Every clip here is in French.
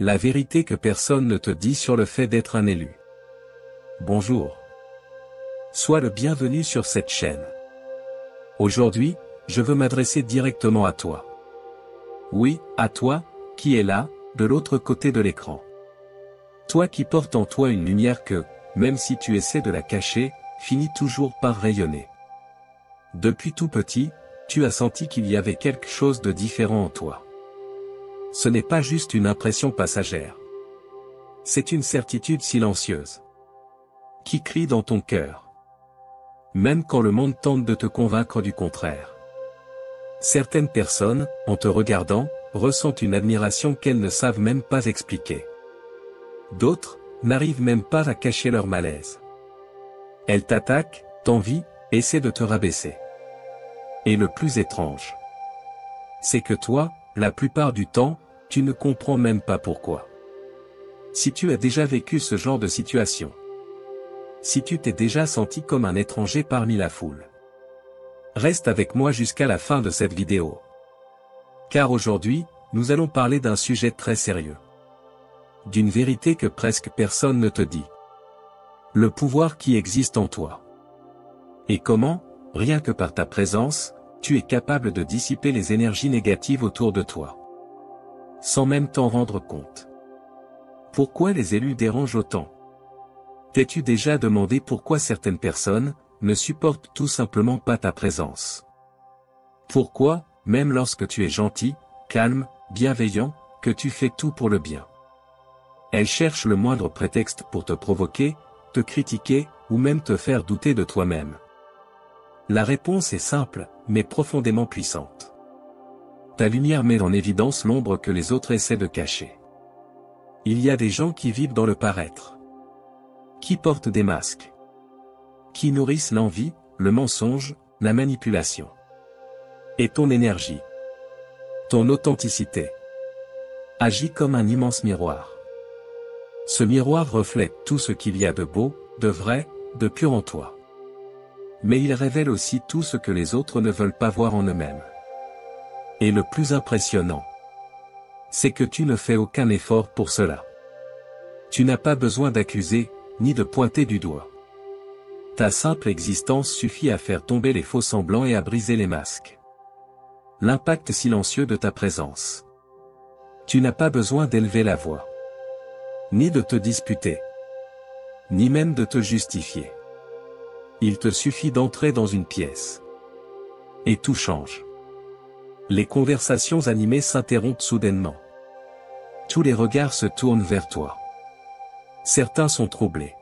La vérité que personne ne te dit sur le fait d'être un élu. Bonjour. Sois le bienvenu sur cette chaîne. Aujourd'hui, je veux m'adresser directement à toi. Oui, à toi, qui est là, de l'autre côté de l'écran. Toi qui portes en toi une lumière que, même si tu essaies de la cacher, finit toujours par rayonner. Depuis tout petit, tu as senti qu'il y avait quelque chose de différent en toi. Ce n'est pas juste une impression passagère. C'est une certitude silencieuse. Qui crie dans ton cœur. Même quand le monde tente de te convaincre du contraire. Certaines personnes, en te regardant, ressentent une admiration qu'elles ne savent même pas expliquer. D'autres, n'arrivent même pas à cacher leur malaise. Elles t'attaquent, t'envient, essaient de te rabaisser. Et le plus étrange, c'est que toi, la plupart du temps, tu ne comprends même pas pourquoi. Si tu as déjà vécu ce genre de situation, si tu t'es déjà senti comme un étranger parmi la foule, reste avec moi jusqu'à la fin de cette vidéo. Car aujourd'hui, nous allons parler d'un sujet très sérieux. D'une vérité que presque personne ne te dit. Le pouvoir qui existe en toi. Et comment, rien que par ta présence, tu es capable de dissiper les énergies négatives autour de toi. Sans même t'en rendre compte. Pourquoi les élus dérangent autant? T'es-tu déjà demandé pourquoi certaines personnes ne supportent tout simplement pas ta présence? Pourquoi, même lorsque tu es gentil, calme, bienveillant, que tu fais tout pour le bien, elles cherchent le moindre prétexte pour te provoquer, te critiquer, ou même te faire douter de toi-même? La réponse est simple, mais profondément puissante. Ta lumière met en évidence l'ombre que les autres essaient de cacher. Il y a des gens qui vivent dans le paraître. Qui portent des masques. Qui nourrissent l'envie, le mensonge, la manipulation. Et ton énergie. Ton authenticité. Agit comme un immense miroir. Ce miroir reflète tout ce qu'il y a de beau, de vrai, de pur en toi. Mais il révèle aussi tout ce que les autres ne veulent pas voir en eux-mêmes. Et le plus impressionnant, c'est que tu ne fais aucun effort pour cela. Tu n'as pas besoin d'accuser, ni de pointer du doigt. Ta simple existence suffit à faire tomber les faux-semblants et à briser les masques. L'impact silencieux de ta présence. Tu n'as pas besoin d'élever la voix. Ni de te disputer. Ni même de te justifier. Il te suffit d'entrer dans une pièce. Et tout change. Les conversations animées s'interrompent soudainement. Tous les regards se tournent vers toi. Certains sont troublés.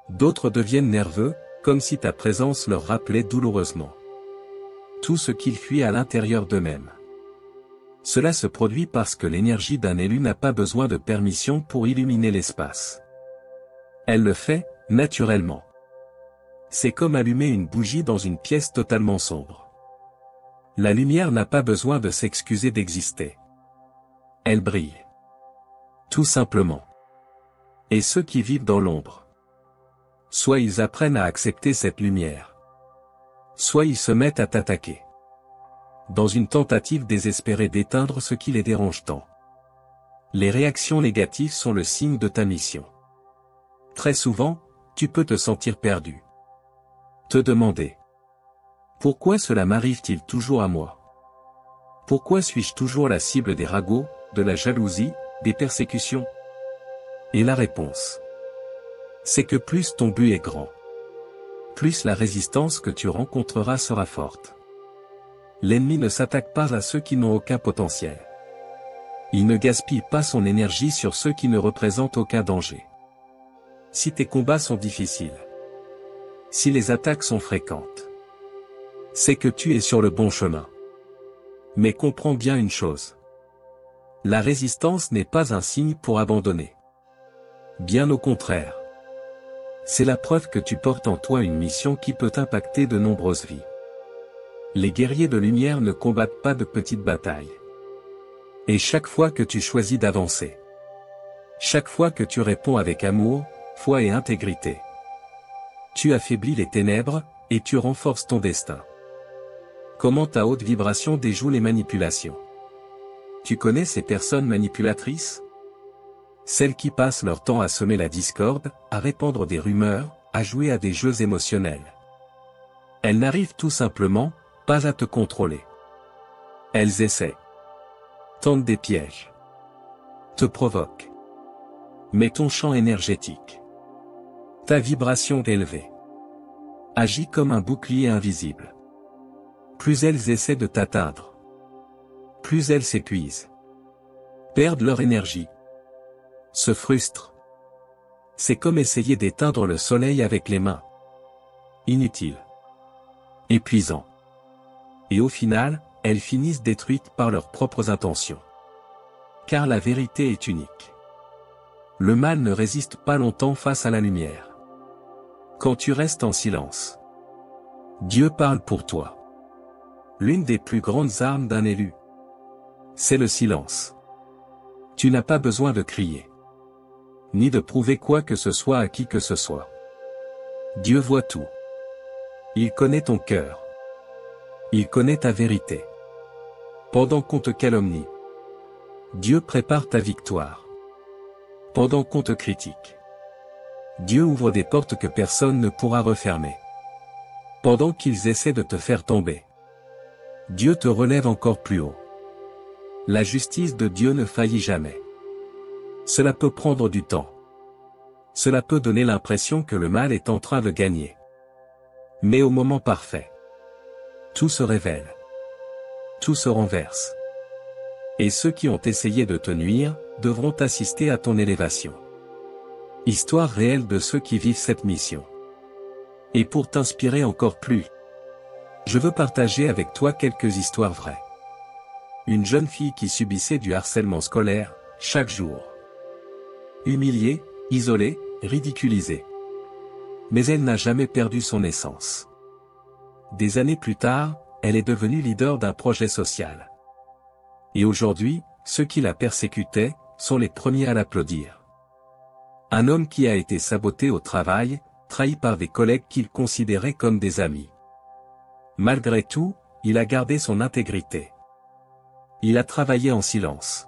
D'autres deviennent nerveux, comme si ta présence leur rappelait douloureusement tout ce qu'ils fuient à l'intérieur d'eux-mêmes. Cela se produit parce que l'énergie d'un élu n'a pas besoin de permission pour illuminer l'espace. Elle le fait, naturellement. C'est comme allumer une bougie dans une pièce totalement sombre. La lumière n'a pas besoin de s'excuser d'exister. Elle brille. Tout simplement. Et ceux qui vivent dans l'ombre, soit ils apprennent à accepter cette lumière, soit ils se mettent à t'attaquer. Dans une tentative désespérée d'éteindre ce qui les dérange tant. Les réactions négatives sont le signe de ta mission. Très souvent, tu peux te sentir perdu. Te demander. Pourquoi cela m'arrive-t-il toujours à moi? Pourquoi suis-je toujours la cible des ragots, de la jalousie, des persécutions? Et la réponse, c'est que plus ton but est grand, plus la résistance que tu rencontreras sera forte. L'ennemi ne s'attaque pas à ceux qui n'ont aucun potentiel. Il ne gaspille pas son énergie sur ceux qui ne représentent aucun danger. Si tes combats sont difficiles, si les attaques sont fréquentes, c'est que tu es sur le bon chemin. Mais comprends bien une chose. La résistance n'est pas un signe pour abandonner. Bien au contraire. C'est la preuve que tu portes en toi une mission qui peut impacter de nombreuses vies. Les guerriers de lumière ne combattent pas de petites batailles. Et chaque fois que tu choisis d'avancer, chaque fois que tu réponds avec amour, foi et intégrité, tu affaiblis les ténèbres, et tu renforces ton destin. Comment ta haute vibration déjoue les manipulations? Tu connais ces personnes manipulatrices? Celles qui passent leur temps à semer la discorde, à répandre des rumeurs, à jouer à des jeux émotionnels. Elles n'arrivent tout simplement pas à te contrôler. Elles essaient. Tentent des pièges. Te provoquent. Mais ton champ énergétique, ta vibration élevée, agit comme un bouclier invisible. Plus elles essaient de t'atteindre, plus elles s'épuisent, perdent leur énergie, se frustrent. C'est comme essayer d'éteindre le soleil avec les mains. Inutile. Épuisant. Et au final, elles finissent détruites par leurs propres intentions. Car la vérité est unique. Le mal ne résiste pas longtemps face à la lumière. Quand tu restes en silence, Dieu parle pour toi. L'une des plus grandes armes d'un élu, c'est le silence. Tu n'as pas besoin de crier, ni de prouver quoi que ce soit à qui que ce soit. Dieu voit tout. Il connaît ton cœur. Il connaît ta vérité. Pendant qu'on te calomnie, Dieu prépare ta victoire. Pendant qu'on te critique, Dieu ouvre des portes que personne ne pourra refermer. Pendant qu'ils essaient de te faire tomber, Dieu te relève encore plus haut. La justice de Dieu ne faillit jamais. Cela peut prendre du temps. Cela peut donner l'impression que le mal est en train de gagner. Mais au moment parfait, tout se révèle. Tout se renverse. Et ceux qui ont essayé de te nuire, devront assister à ton élévation. Histoire réelle de ceux qui vivent cette mission. Et pour t'inspirer encore plus, je veux partager avec toi quelques histoires vraies. Une jeune fille qui subissait du harcèlement scolaire, chaque jour. Humiliée, isolée, ridiculisée. Mais elle n'a jamais perdu son essence. Des années plus tard, elle est devenue leader d'un projet social. Et aujourd'hui, ceux qui la persécutaient, sont les premiers à l'applaudir. Un homme qui a été saboté au travail, trahi par des collègues qu'il considérait comme des amis. Malgré tout, il a gardé son intégrité. Il a travaillé en silence.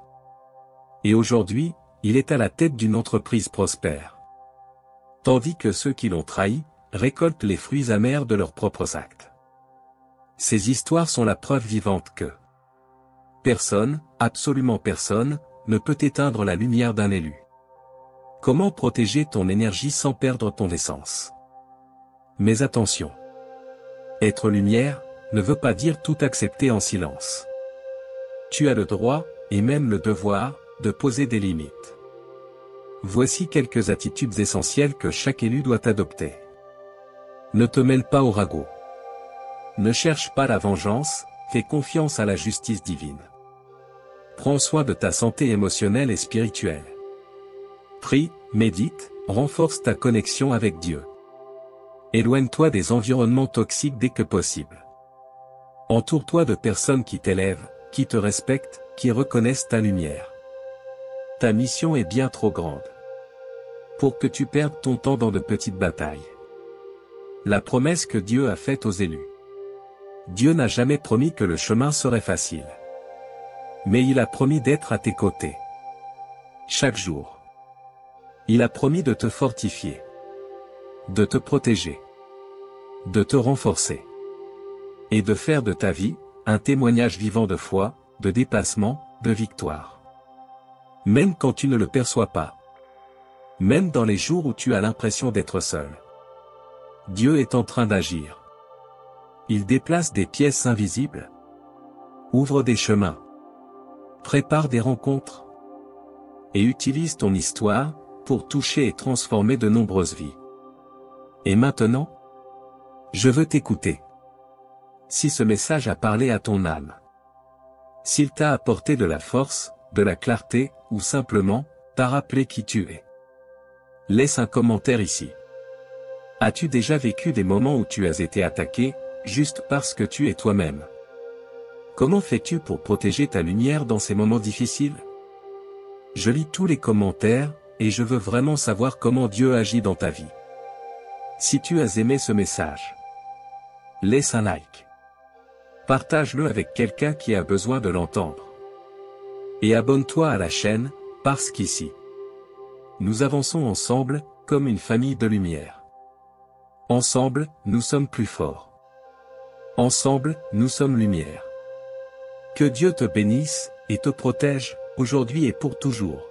Et aujourd'hui, il est à la tête d'une entreprise prospère. Tandis que ceux qui l'ont trahi, récoltent les fruits amers de leurs propres actes. Ces histoires sont la preuve vivante que personne, absolument personne, ne peut éteindre la lumière d'un élu. Comment protéger ton énergie sans perdre ton essence? Mais attention. Être lumière, ne veut pas dire tout accepter en silence. Tu as le droit, et même le devoir, de poser des limites. Voici quelques attitudes essentielles que chaque élu doit adopter. Ne te mêle pas au ragot. Ne cherche pas la vengeance, fais confiance à la justice divine. Prends soin de ta santé émotionnelle et spirituelle. Prie, médite, renforce ta connexion avec Dieu. Éloigne-toi des environnements toxiques dès que possible. Entoure-toi de personnes qui t'élèvent, qui te respectent, qui reconnaissent ta lumière. Ta mission est bien trop grande pour que tu perdes ton temps dans de petites batailles. La promesse que Dieu a faite aux élus. Dieu n'a jamais promis que le chemin serait facile. Mais il a promis d'être à tes côtés. Chaque jour. Il a promis de te fortifier. De te protéger. De te renforcer. Et de faire de ta vie, un témoignage vivant de foi, de dépassement, de victoire. Même quand tu ne le perçois pas. Même dans les jours où tu as l'impression d'être seul. Dieu est en train d'agir. Il déplace des pièces invisibles. Ouvre des chemins. Prépare des rencontres. Et utilise ton histoire, pour toucher et transformer de nombreuses vies. Et maintenant, je veux t'écouter. Si ce message a parlé à ton âme. S'il t'a apporté de la force, de la clarté, ou simplement, t'a rappelé qui tu es. Laisse un commentaire ici. As-tu déjà vécu des moments où tu as été attaqué, juste parce que tu es toi-même? Comment fais-tu pour protéger ta lumière dans ces moments difficiles? Je lis tous les commentaires, et je veux vraiment savoir comment Dieu agit dans ta vie. Si tu as aimé ce message, laisse un like. Partage-le avec quelqu'un qui a besoin de l'entendre. Et abonne-toi à la chaîne, parce qu'ici, nous avançons ensemble, comme une famille de lumière. Ensemble, nous sommes plus forts. Ensemble, nous sommes lumière. Que Dieu te bénisse, et te protège, aujourd'hui et pour toujours.